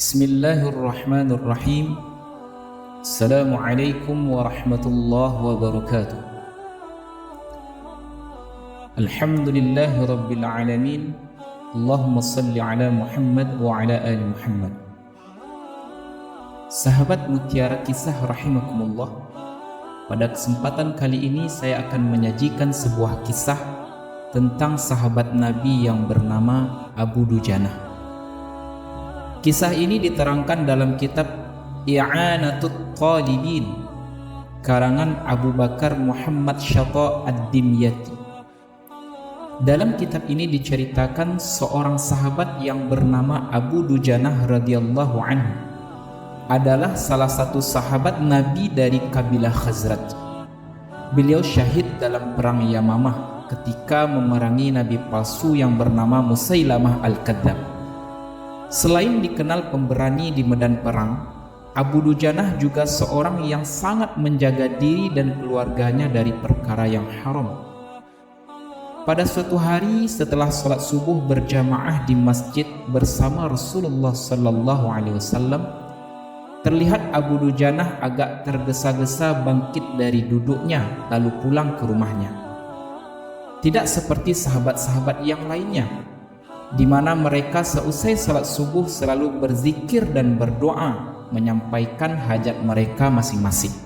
Bismillahirrahmanirrahim. Assalamualaikum warahmatullahi wabarakatuh. Alhamdulillahi rabbil alamin. Allahumma salli ala Muhammad wa ala ali Muhammad. Sahabat Mutiara Kisah rahimakumullah, pada kesempatan kali ini saya akan menyajikan sebuah kisah tentang sahabat Nabi yang bernama Abu Dujanah. Kisah ini diterangkan dalam kitab I'anatut Talibin karangan Abu Bakar Muhammad Syata Ad-Dimyati. Dalam kitab ini diceritakan seorang sahabat yang bernama Abu Dujanah radhiyallahu anhu adalah salah satu sahabat Nabi dari kabilah Khazraj. Beliau syahid dalam perang Yamamah ketika memerangi nabi palsu yang bernama Musailamah Al-Kadzdzab. Selain dikenal pemberani di medan perang, Abu Dujanah juga seorang yang sangat menjaga diri dan keluarganya dari perkara yang haram. Pada suatu hari setelah sholat subuh berjamaah di masjid bersama Rasulullah SAW, terlihat Abu Dujanah agak tergesa-gesa bangkit dari duduknya lalu pulang ke rumahnya. Tidak seperti sahabat-sahabat yang lainnya, di mana mereka seusai salat subuh selalu berzikir dan berdoa menyampaikan hajat mereka masing-masing.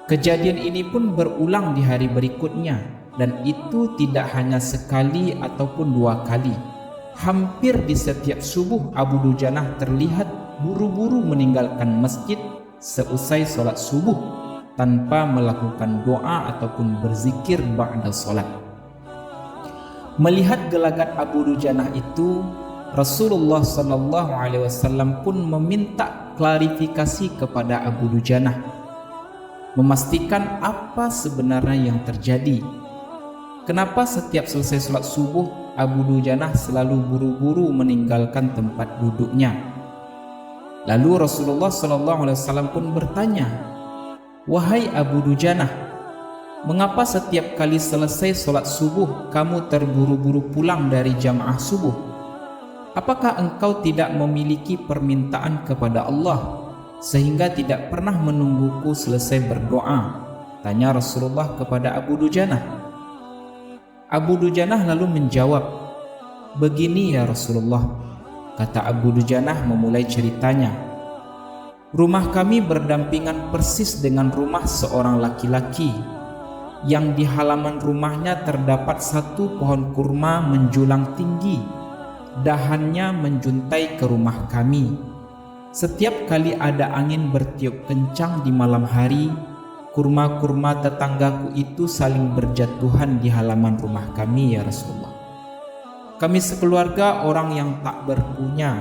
Kejadian ini pun berulang di hari berikutnya, dan itu tidak hanya sekali ataupun dua kali. Hampir di setiap subuh Abu Dujanah terlihat buru-buru meninggalkan masjid seusai salat subuh tanpa melakukan doa ataupun berzikir ba'da salat. Melihat gelagat Abu Dujanah itu, Rasulullah SAW pun meminta klarifikasi kepada Abu Dujanah, memastikan apa sebenarnya yang terjadi. Kenapa setiap selesai sholat subuh Abu Dujanah selalu buru-buru meninggalkan tempat duduknya? Lalu Rasulullah SAW pun bertanya, "Wahai Abu Dujanah, mengapa setiap kali selesai sholat subuh kamu terburu-buru pulang dari jamaah subuh? Apakah engkau tidak memiliki permintaan kepada Allah sehingga tidak pernah menungguku selesai berdoa?" tanya Rasulullah kepada Abu Dujanah. Abu Dujanah lalu menjawab, "Begini ya Rasulullah," kata Abu Dujanah memulai ceritanya. "Rumah kami berdampingan persis dengan rumah seorang laki-laki yang di halaman rumahnya terdapat satu pohon kurma menjulang tinggi, dahannya menjuntai ke rumah kami. Setiap kali ada angin bertiup kencang di malam hari, kurma-kurma tetanggaku itu saling berjatuhan di halaman rumah kami ya Rasulullah. Kami sekeluarga orang yang tak berpunya,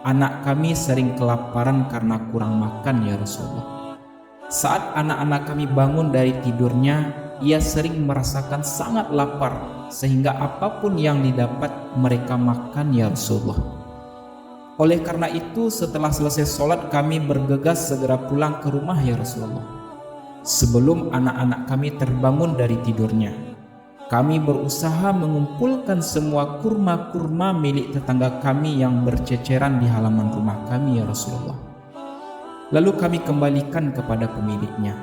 anak kami sering kelaparan karena kurang makan ya Rasulullah. Saat anak-anak kami bangun dari tidurnya, ia sering merasakan sangat lapar sehingga apapun yang didapat mereka makan ya Rasulullah. Oleh karena itu setelah selesai sholat kami bergegas segera pulang ke rumah ya Rasulullah. Sebelum anak-anak kami terbangun dari tidurnya, kami berusaha mengumpulkan semua kurma-kurma milik tetangga kami yang berceceran di halaman rumah kami ya Rasulullah. Lalu kami kembalikan kepada pemiliknya.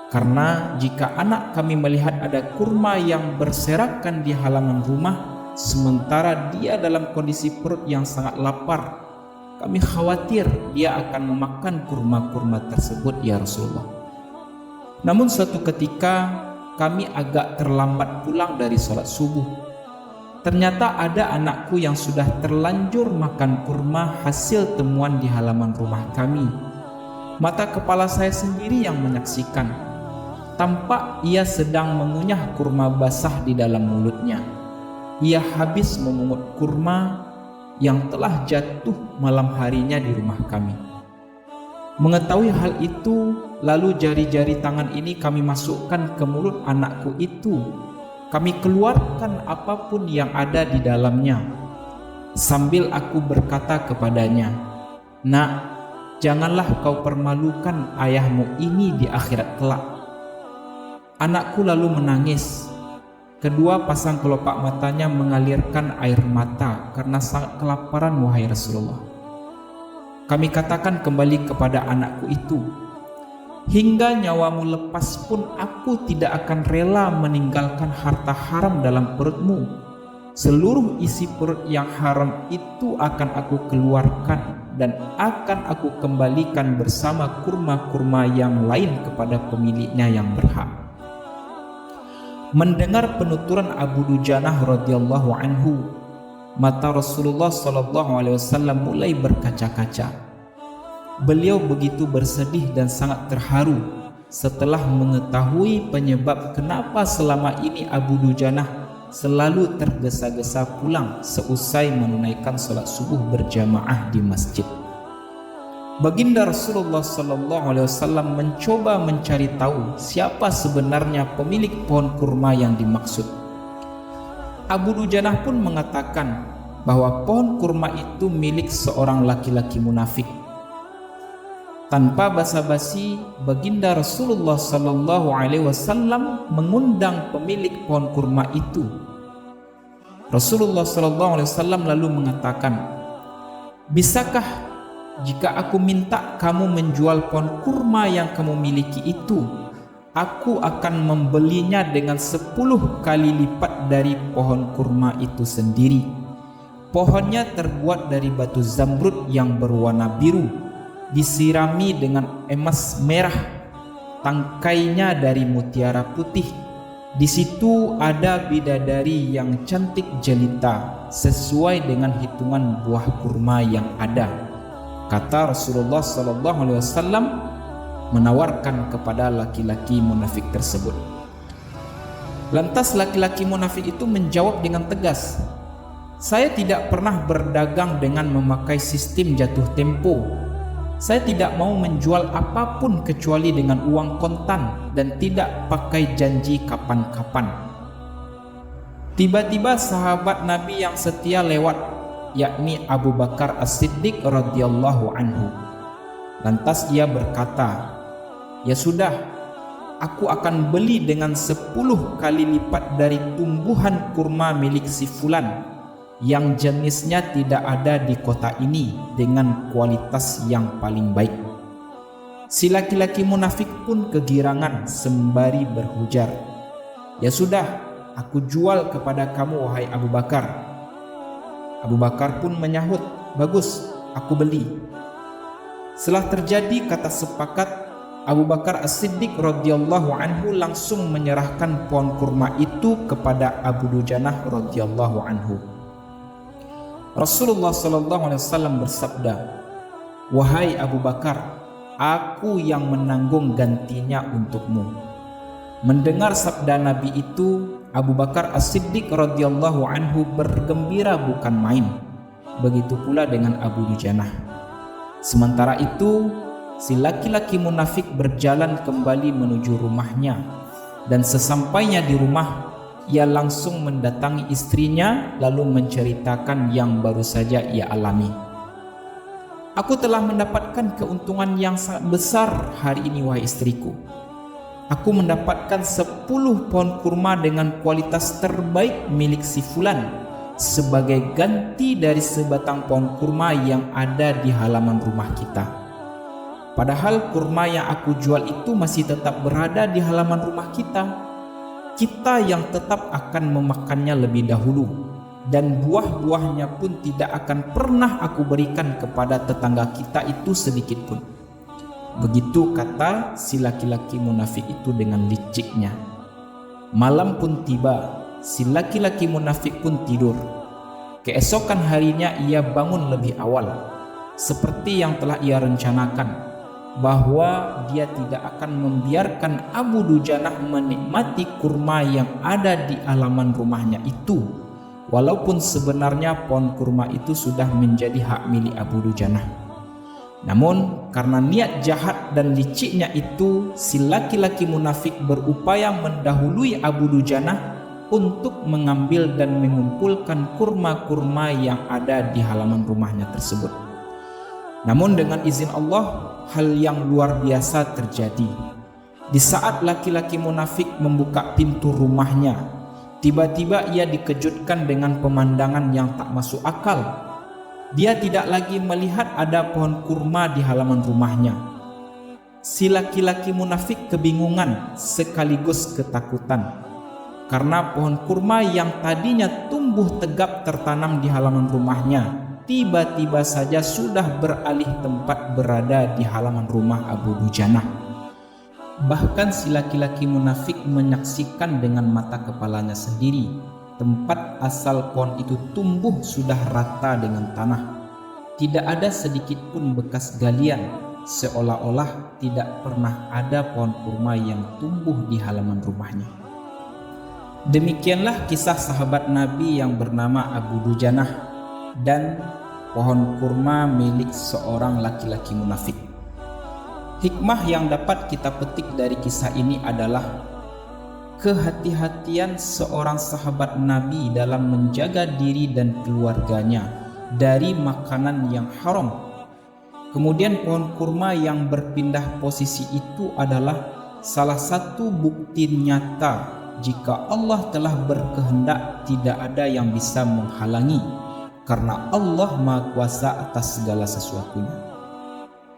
Karena jika anak kami melihat ada kurma yang berserakan di halaman rumah sementara dia dalam kondisi perut yang sangat lapar, kami khawatir dia akan memakan kurma-kurma tersebut ya Rasulullah. Namun suatu ketika kami agak terlambat pulang dari sholat subuh. Ternyata ada anakku yang sudah terlanjur makan kurma hasil temuan di halaman rumah kami. Mata kepala saya sendiri yang menyaksikan. Tampak ia sedang mengunyah kurma basah di dalam mulutnya. Ia habis memungut kurma yang telah jatuh malam harinya di rumah kami. Mengetahui hal itu, lalu jari-jari tangan ini kami masukkan ke mulut anakku itu. Kami keluarkan apapun yang ada di dalamnya. Sambil aku berkata kepadanya, "Nak, janganlah kau permalukan ayahmu ini di akhirat kelak." Anakku lalu menangis. Kedua pasang kelopak matanya mengalirkan air mata karena sangat kelaparan wahai Rasulullah. Kami katakan kembali kepada anakku itu, hingga nyawamu lepas pun aku tidak akan rela meninggalkan harta haram dalam perutmu. Seluruh isi perut yang haram itu akan aku keluarkan dan akan aku kembalikan bersama kurma-kurma yang lain kepada pemiliknya yang berhak. Mendengar penuturan Abu Dujanah radhiyallahu anhu, mata Rasulullah SAW mulai berkaca-kaca. Beliau begitu bersedih dan sangat terharu setelah mengetahui penyebab kenapa selama ini Abu Dujanah selalu tergesa-gesa pulang seusai menunaikan salat subuh berjamaah di masjid. Baginda Rasulullah SAW mencoba mencari tahu siapa sebenarnya pemilik pohon kurma yang dimaksud. Abu Dujanah pun mengatakan bahwa pohon kurma itu milik seorang laki-laki munafik. Tanpa basa-basi, baginda Rasulullah SAW mengundang pemilik pohon kurma itu. Rasulullah SAW lalu mengatakan, bisakah jika aku minta kamu menjual pohon kurma yang kamu miliki itu, aku akan membelinya dengan 10 kali lipat dari pohon kurma itu sendiri. Pohonnya terbuat dari batu zamrud yang berwarna biru, disirami dengan emas merah, tangkainya dari mutiara putih. Di situ ada bidadari yang cantik jelita sesuai dengan hitungan buah kurma yang ada, kata Rasulullah SAW menawarkan kepada laki-laki munafik tersebut. Lantas laki-laki munafik itu menjawab dengan tegas, saya tidak pernah berdagang dengan memakai sistem jatuh tempo. Saya tidak mau menjual apapun kecuali dengan uang kontan dan tidak pakai janji kapan-kapan. Tiba-tiba sahabat Nabi yang setia lewat, yakni Abu Bakar As-Siddiq radhiyallahu anhu. Lantas ia berkata, ya sudah, aku akan beli dengan 10 kali lipat dari tumbuhan kurma milik si fulan yang jenisnya tidak ada di kota ini dengan kualitas yang paling baik. Si laki-laki munafik pun kegirangan sembari berhujar, ya sudah, aku jual kepada kamu wahai Abu Bakar. Abu Bakar pun menyahut, bagus, aku beli. Setelah terjadi kata sepakat, Abu Bakar As-Siddiq radhiyallahu anhu langsung menyerahkan pohon kurma itu kepada Abu Dujanah radhiyallahu anhu. Rasulullah SAW bersabda, wahai Abu Bakar, aku yang menanggung gantinya untukmu. Mendengar sabda Nabi itu, Abu Bakar As-Siddiq radhiyallahu anhu bergembira bukan main. Begitu pula dengan Abu Dujanah. Sementara itu, si laki-laki munafik berjalan kembali menuju rumahnya, dan sesampainya di rumah, ia langsung mendatangi istrinya lalu menceritakan yang baru saja ia alami. Aku telah mendapatkan keuntungan yang sangat besar hari ini wahai istriku. Aku mendapatkan 10 pohon kurma dengan kualitas terbaik milik si fulan sebagai ganti dari sebatang pohon kurma yang ada di halaman rumah kita. Padahal kurma yang aku jual itu masih tetap berada di halaman rumah kita. Kita yang tetap akan memakannya lebih dahulu, dan buah-buahnya pun tidak akan pernah aku berikan kepada tetangga kita itu sedikit pun. Begitu kata si laki-laki munafik itu dengan liciknya. Malam pun tiba, si laki-laki munafik pun tidur. Keesokan harinya ia bangun lebih awal, seperti yang telah ia rencanakan, bahwa dia tidak akan membiarkan Abu Dujanah menikmati kurma yang ada di halaman rumahnya itu, walaupun sebenarnya pohon kurma itu sudah menjadi hak milik Abu Dujanah. Namun karena niat jahat dan liciknya itu, si laki-laki munafik berupaya mendahului Abu Dujanah untuk mengambil dan mengumpulkan kurma-kurma yang ada di halaman rumahnya tersebut. Namun dengan izin Allah, hal yang luar biasa terjadi. Di saat laki-laki munafik membuka pintu rumahnya, tiba-tiba ia dikejutkan dengan pemandangan yang tak masuk akal. Dia tidak lagi melihat ada pohon kurma di halaman rumahnya. Si laki-laki munafik kebingungan sekaligus ketakutan, karena pohon kurma yang tadinya tumbuh tegap tertanam di halaman rumahnya tiba-tiba saja sudah beralih tempat berada di halaman rumah Abu Dujanah. Bahkan si laki-laki munafik menyaksikan dengan mata kepalanya sendiri tempat asal pohon itu tumbuh sudah rata dengan tanah. Tidak ada sedikit pun bekas galian, seolah-olah tidak pernah ada pohon kurma yang tumbuh di halaman rumahnya. Demikianlah kisah sahabat Nabi yang bernama Abu Dujanah dan pohon kurma milik seorang laki-laki munafik. Hikmah yang dapat kita petik dari kisah ini adalah kehati-hatian seorang sahabat Nabi dalam menjaga diri dan keluarganya dari makanan yang haram. Kemudian pohon kurma yang berpindah posisi itu adalah salah satu bukti nyata jika Allah telah berkehendak tidak ada yang bisa menghalangi, karena Allah Maha Kuasa atas segala sesuatunya.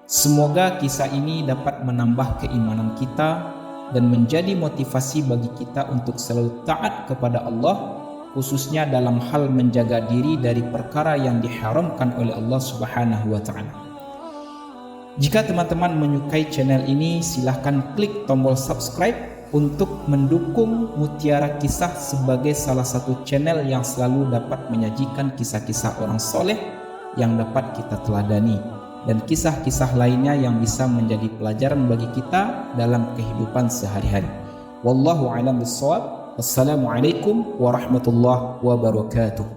Semoga kisah ini dapat menambah keimanan kita dan menjadi motivasi bagi kita untuk selalu taat kepada Allah, khususnya dalam hal menjaga diri dari perkara yang diharamkan oleh Allah Subhanahu wa Ta'ala. Jika teman-teman menyukai channel ini, silahkan klik tombol subscribe untuk mendukung Mutiara Kisah sebagai salah satu channel yang selalu dapat menyajikan kisah-kisah orang soleh yang dapat kita teladani dan kisah-kisah lainnya yang bisa menjadi pelajaran bagi kita dalam kehidupan sehari-hari. Wallahu a'lam bishawab. Wassalamualaikum warahmatullahi wabarakatuh.